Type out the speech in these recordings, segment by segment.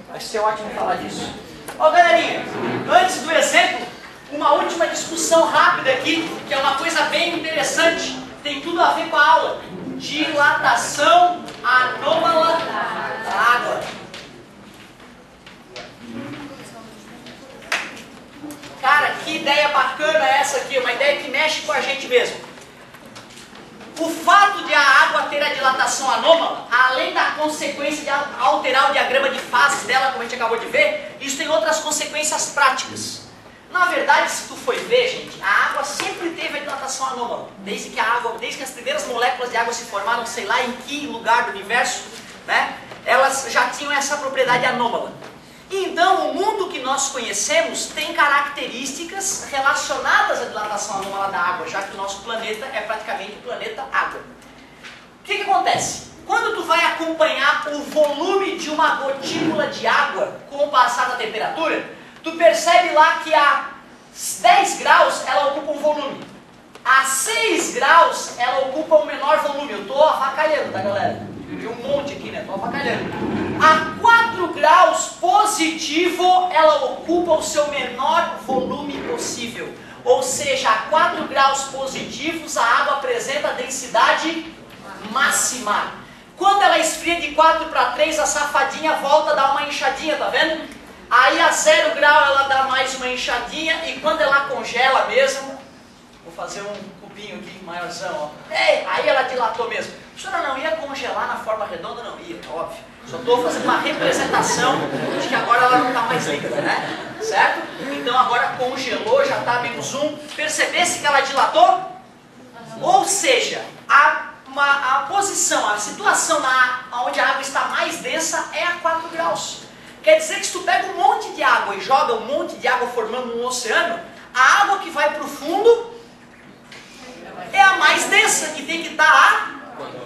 Vai ser ótimo falar disso. Ó, galerinha, antes do exemplo, uma última discussão rápida aqui, que é uma coisa bem interessante, tem tudo a ver com a aula. Dilatação anômala da água. Cara, que ideia bacana é essa aqui, uma ideia que mexe com a gente mesmo. O fato de a água ter a dilatação anômala, além da consequência de alterar o diagrama de fases dela, como a gente acabou de ver, isso tem outras consequências práticas. Na verdade, se tu for ver, gente, a água sempre teve a dilatação anômala. Desde que as primeiras moléculas de água se formaram, sei lá em que lugar do universo, né, elas já tinham essa propriedade anômala. Então, o mundo que nós conhecemos tem características relacionadas à dilatação anômala da água, já que o nosso planeta é praticamente o planeta água. O que acontece? Quando tu vai acompanhar o volume de uma gotícula de água com o passar da temperatura, tu percebe lá que a 10 graus ela ocupa um volume. A 6 graus ela ocupa um menor volume. Eu estou avacalhando, tá, galera? Vi um monte aqui, né? Estou avacalhando. A 4 graus positivo, ela ocupa o seu menor volume possível. Ou seja, a 4 graus positivos, a água apresenta densidade máxima. Quando ela esfria de 4 para 3, a safadinha volta a dar uma inchadinha, tá vendo? Aí a 0 grau ela dá mais uma inchadinha e quando ela congela mesmo, vou fazer um cubinho aqui maiorzinho, ó. Aí ela dilatou mesmo. A senhora não ia congelar na forma redonda? Não ia, óbvio. Só estou fazendo uma representação de que agora ela não está mais líquida, né? Certo? Então agora congelou, já está menos 1. Percebesse que ela dilatou? Ou seja, a posição, a situação onde a água está mais densa é a 4 graus. Quer dizer que se tu pega um monte de água e joga um monte de água formando um oceano, a água que vai para o fundo é a mais densa, que tem que estar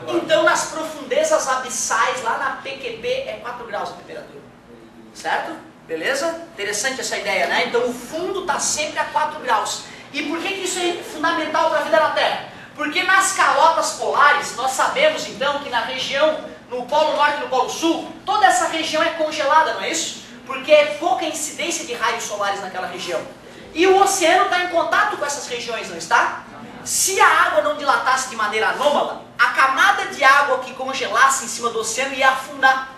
então nas profundezas abissais, lá na PQP, é 4 graus a temperatura. Certo? Beleza? Interessante essa ideia, né? Então o fundo está sempre a 4 graus. E por que isso é fundamental para a vida na Terra? Porque nas calotas polares, nós sabemos então que na região, no Polo Norte e no Polo Sul, toda essa região é congelada, não é isso? Porque é pouca incidência de raios solares naquela região. E o oceano está em contato com essas regiões, não está? Se a água não dilatasse de maneira anômala, a camada de água que congelasse em cima do oceano ia afundar.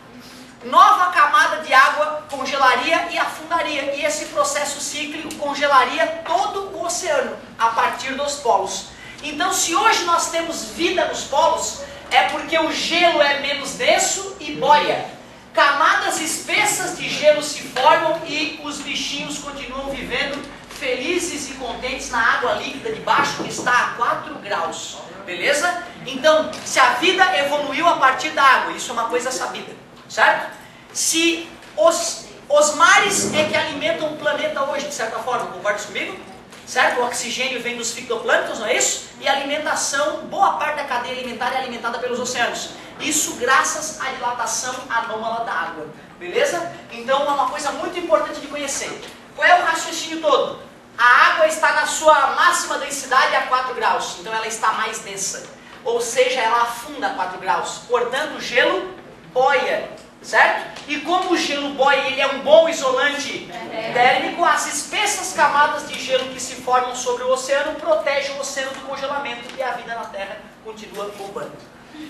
Nova camada de água congelaria e afundaria. E esse processo cíclico congelaria todo o oceano a partir dos polos. Então, se hoje nós temos vida nos polos, é porque o gelo é menos denso e boia. Camadas espessas de gelo se formam e os bichinhos continuam vivendo felizes e contentes na água líquida de baixo, que está a 4 graus. Beleza? Então, se a vida evoluiu a partir da água, isso é uma coisa sabida. Certo? Se os mares é que alimentam o planeta hoje, de certa forma, concorda comigo? Certo? O oxigênio vem dos fitoplânctons, não é isso? E a alimentação, boa parte da cadeia alimentar é alimentada pelos oceanos. Isso graças à dilatação anômala da água. Beleza? Então é uma coisa muito importante de conhecer. Qual é o raciocínio todo? A água está na sua máxima densidade a 4 graus, então ela está mais densa. Ou seja, ela afunda a 4 graus. Portanto, o gelo boia. Certo? E como o gelo boia, ele é um bom isolante térmico, as espessas camadas de gelo que se formam sobre o oceano protegem o oceano do congelamento e a vida na Terra continua bombando.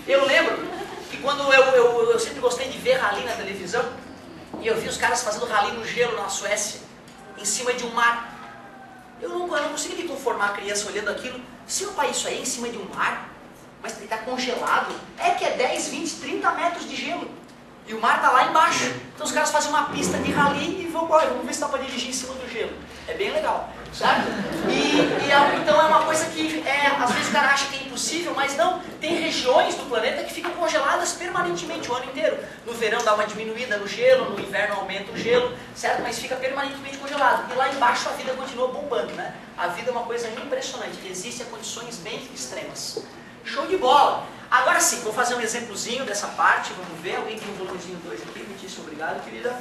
Eu lembro que quando eu sempre gostei de ver rally na televisão, e eu vi os caras fazendo rally no gelo na Suécia, em cima de um mar. Eu não consegui me conformar, a criança olhando aquilo. Se opa, isso aí em cima de um mar, mas ele está congelado, é que é 10, 20, 30 metros de gelo. E o mar está lá embaixo. Então os caras fazem uma pista de rally e vamos ver se dá para dirigir em cima do gelo. É bem legal, sabe? Então é uma coisa que às vezes o cara acha que é impossível, mas não. Tem regiões do planeta que ficam congeladas permanentemente o ano inteiro. No verão dá uma diminuída no gelo, no inverno aumenta o gelo, certo? Mas fica permanentemente congelado. E lá embaixo a vida continua bombando, né? A vida é uma coisa impressionante, resiste a condições bem extremas. Show de bola! Agora sim, vou fazer um exemplozinho dessa parte, vamos ver. Alguém tem um volumezinho 2 aqui? Muitíssimo obrigado, querida.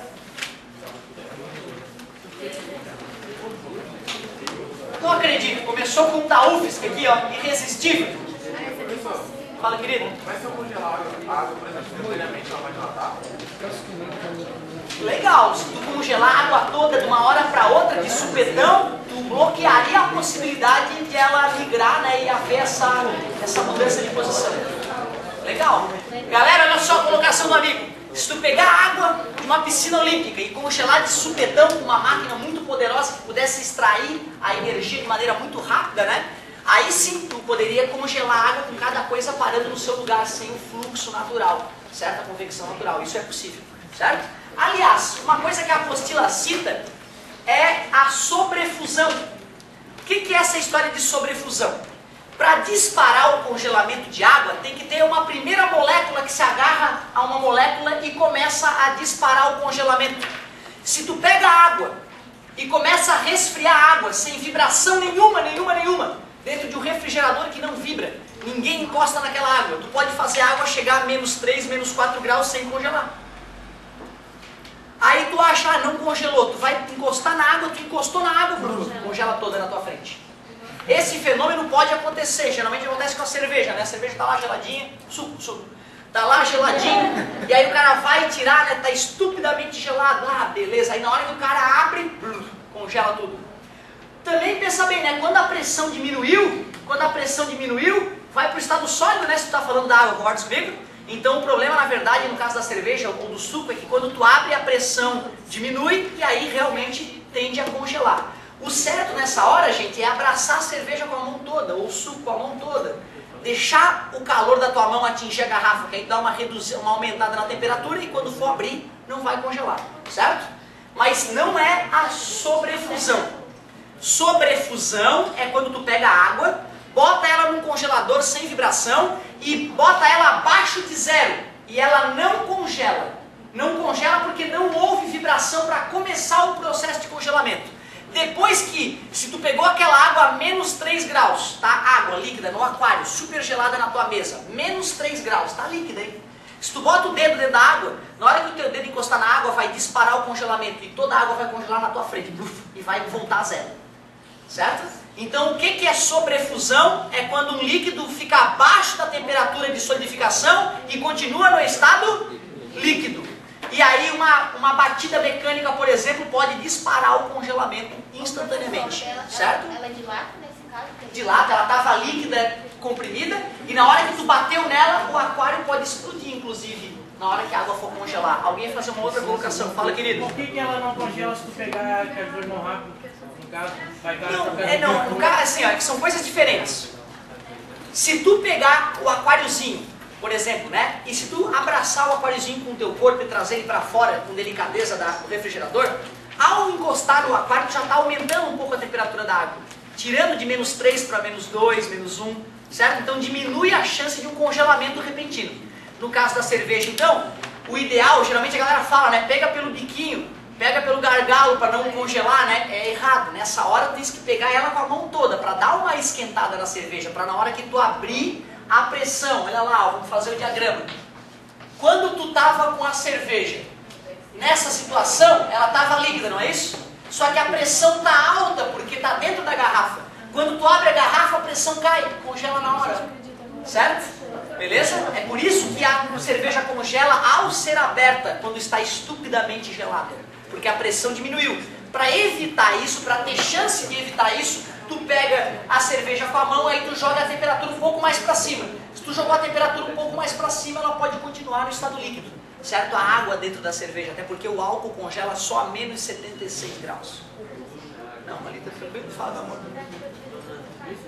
Não acredito, começou com um da UFSC aqui, ó, irresistível. Fala, querido. Mas se eu congelar a água, por exemplo, simultaneamente ela vai dilatar? Legal, se tu congelar a água toda de uma hora para outra, de supetão, tu bloquearia a possibilidade de ela migrar, né, e haver essa mudança de posição. Legal. Galera, olha só a colocação do amigo. Se tu pegar água de uma piscina olímpica e congelar de supetão com uma máquina muito poderosa que pudesse extrair a energia de maneira muito rápida, né? Aí sim tu poderia congelar a água com cada coisa parando no seu lugar, sem o fluxo natural, certo? A convecção natural, isso é possível, certo? Aliás, uma coisa que a apostila cita é a sobrefusão. O que é essa história de sobrefusão? Para disparar o congelamento de água, tem que ter uma primeira molécula que se agarra a uma molécula e começa a disparar o congelamento. Se tu pega a água e começa a resfriar a água sem vibração nenhuma, dentro de um refrigerador que não vibra, ninguém encosta naquela água, tu pode fazer a água chegar a -3, -4 graus sem congelar. Aí tu acha, ah, não congelou, tu vai encostar na água, tu encostou na água, congela toda na tua frente. Esse fenômeno pode acontecer, geralmente acontece com a cerveja, né? A cerveja está lá geladinha, suco, tá lá geladinho, e aí o cara vai tirar, né? Tá estupidamente gelado, ah, beleza, aí na hora que o cara abre, congela tudo. Também pensa bem, né? Quando a pressão diminuiu, vai para o estado sólido, né? Se tu tá falando da água, concorda comigo? Então o problema, na verdade, no caso da cerveja ou do suco, é que quando tu abre a pressão diminui e aí realmente tende a congelar. O certo nessa hora, gente, é abraçar a cerveja com a mão toda, ou o suco com a mão toda. Deixar o calor da tua mão atingir a garrafa, que aí dá uma aumentada na temperatura e quando for abrir, não vai congelar, certo? Mas não é a sobrefusão. Sobrefusão é quando tu pega a água, bota ela num congelador sem vibração e bota ela abaixo de zero. E ela não congela. Não congela porque não houve vibração para começar o processo de congelamento. Depois que, se tu pegou aquela água a -3 graus, tá? Água líquida no aquário, super gelada na tua mesa, -3 graus, tá líquida, hein? Se tu bota o dedo dentro da água, na hora que o teu dedo encostar na água, vai disparar o congelamento e toda a água vai congelar na tua frente, e vai voltar a zero. Certo? Então o que é sobrefusão? É quando um líquido fica abaixo da temperatura de solidificação e continua no estado líquido. E aí uma batida mecânica, por exemplo, pode disparar o congelamento instantaneamente, certo? Ela dilata nesse caso? Dilata, ela estava líquida, comprimida, e na hora que tu bateu nela, o aquário pode explodir, inclusive, na hora que a água for congelar. Alguém vai fazer uma outra colocação? Fala, querido. Por que ela não congela se tu pegar a coisa não rápido? No caso, vai dar no caso, assim, ó, é que são coisas diferentes. Se tu pegar o aquáriozinho, por exemplo, né? E se tu abraçar o aquáriozinho com o teu corpo e trazer ele para fora com delicadeza do refrigerador, ao encostar no aquário já está aumentando um pouco a temperatura da água, tirando de -3 para -2, -1, certo? Então diminui a chance de um congelamento repentino. No caso da cerveja, então, o ideal, geralmente a galera fala, né? Pega pelo biquinho, pega pelo gargalo para não congelar, né? É errado. Nessa hora tu tens que pegar ela com a mão toda para dar uma esquentada na cerveja, para na hora que tu abrir a pressão, olha lá, vamos fazer o diagrama. Quando tu estava com a cerveja, nessa situação, ela estava líquida, não é isso? Só que a pressão está alta, porque está dentro da garrafa. Quando tu abre a garrafa, a pressão cai, congela na hora. Certo? Beleza? É por isso que a cerveja congela ao ser aberta, quando está estupidamente gelada. Porque a pressão diminuiu. Para evitar isso, para ter chance de evitar isso, tu pega a cerveja com a mão, aí tu joga a temperatura um pouco mais para cima. Se tu jogou a temperatura um pouco mais para cima, ela pode continuar no estado líquido. Certo? A água dentro da cerveja, até porque o álcool congela só a -76 graus. Não, Malita, tranquilo, fala, amor.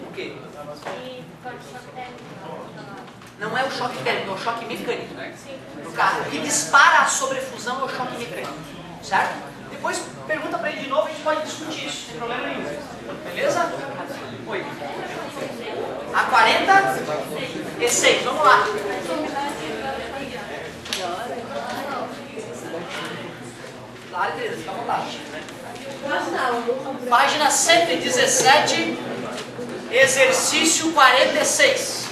O quê? Não é o choque térmico, é o choque mecânico. No caso, o que dispara a sobrefusão é o choque mecânico. Certo? Depois pergunta para ele de novo, a gente pode discutir isso, sem problema nenhum. Beleza? Oi. A 46, vamos lá. Claro, beleza, fica à vontade. Página 117, exercício 46.